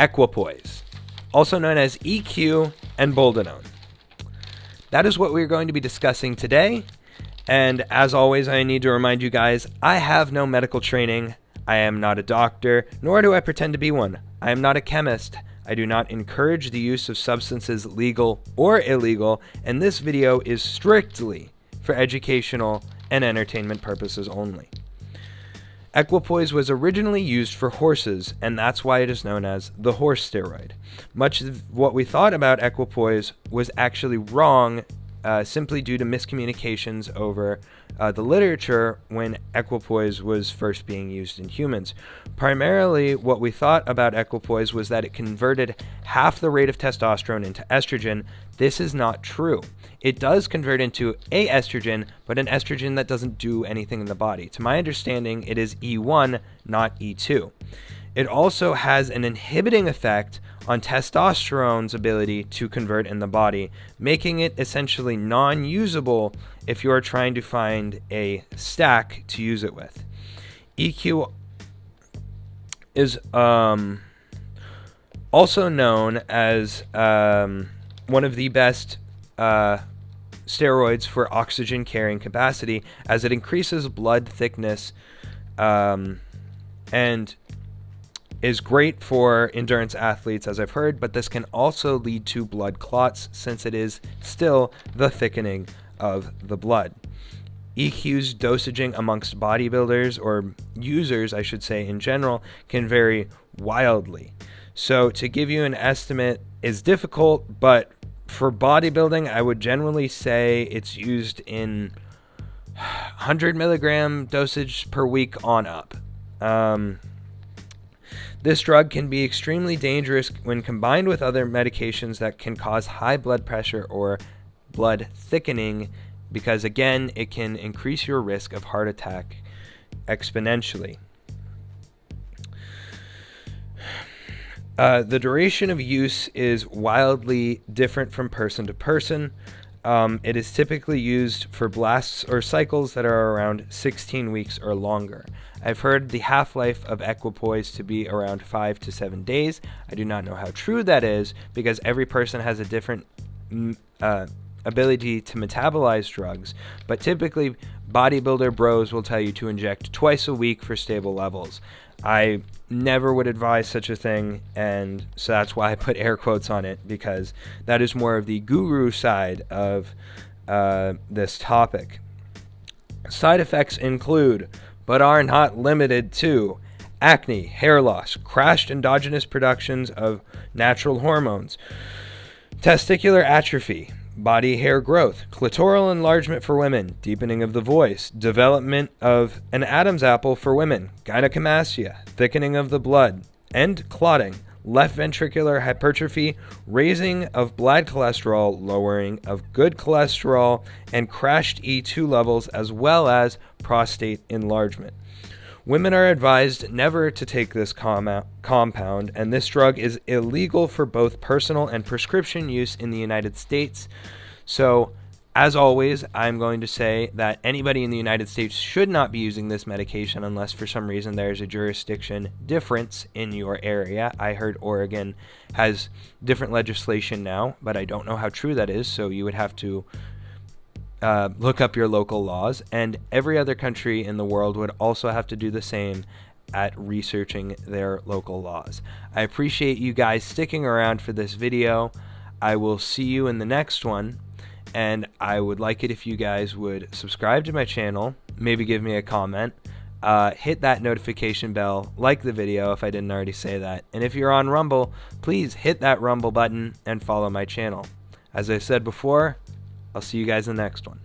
Equipoise, also known as EQ and boldenone. That is what we're going to be discussing today. And as always, I need to remind you guys, I have no medical training. I am not a doctor, nor do I pretend to be one. I am not a chemist. I do not encourage the use of substances, legal or illegal, and this video is strictly for educational and entertainment purposes only. Equipoise was originally used for horses, and that's why it is known as the horse steroid. Much of what we thought about Equipoise was actually wrong, simply due to miscommunications over the literature when Equipoise was first being used in humans. Primarily, what we thought about Equipoise was that it converted half the rate of testosterone into estrogen. This is not true. It does convert into a estrogen, but an estrogen that doesn't do anything in the body. To my understanding, it is E1, not E2. It also has an inhibiting effect on testosterone's ability to convert in the body, making it essentially non-usable if you are trying to find a stack to use it with. EQ is also known as one of the best steroids for oxygen carrying capacity, as it increases blood thickness and is great for endurance athletes, as I've heard, but this can also lead to blood clots since it is still the thickening of the blood. EQ's dosaging amongst bodybuilders, or users I should say in general, can vary wildly. So to give you an estimate is difficult, but for bodybuilding I would generally say it's used in 100 milligram dosage per week on up. This drug can be extremely dangerous when combined with other medications that can cause high blood pressure or blood thickening, because again, it can increase your risk of heart attack exponentially. The duration of use is wildly different from person to person. It is typically used for blasts or cycles that are around 16 weeks or longer. I've heard the half-life of Equipoise to be around 5 to 7 days. I do not know how true that is, because every person has a different ability to metabolize drugs, but typically bodybuilder bros will tell you to inject twice a week for stable levels. I never would advise such a thing, and so that's why I put air quotes on it, because that is more of the guru side of this topic. Side effects include, but are not limited to, acne, hair loss, crashed endogenous productions of natural hormones, testicular atrophy, body hair growth, clitoral enlargement for women, deepening of the voice, development of an Adam's apple for women, gynecomastia, thickening of the blood, and clotting, left ventricular hypertrophy, raising of blood cholesterol, lowering of good cholesterol, and crashed E2 levels, as well as prostate enlargement. Women are advised never to take this compound, and this drug is illegal for both personal and prescription use in the United States. So, as always, I'm going to say that anybody in the United States should not be using this medication unless for some reason there's a jurisdiction difference in your area. I heard Oregon has different legislation now, but I don't know how true that is, so you would have to look up your local laws, and every other country in the world would also have to do the same at researching their local laws. I appreciate you guys sticking around for this video. I will see you in the next one, and I would like it if you guys would subscribe to my channel, maybe give me a comment, hit that notification bell, like the video if I didn't already say that, and if you're on Rumble, please hit that Rumble button and follow my channel. As I said before, I'll see you guys in the next one.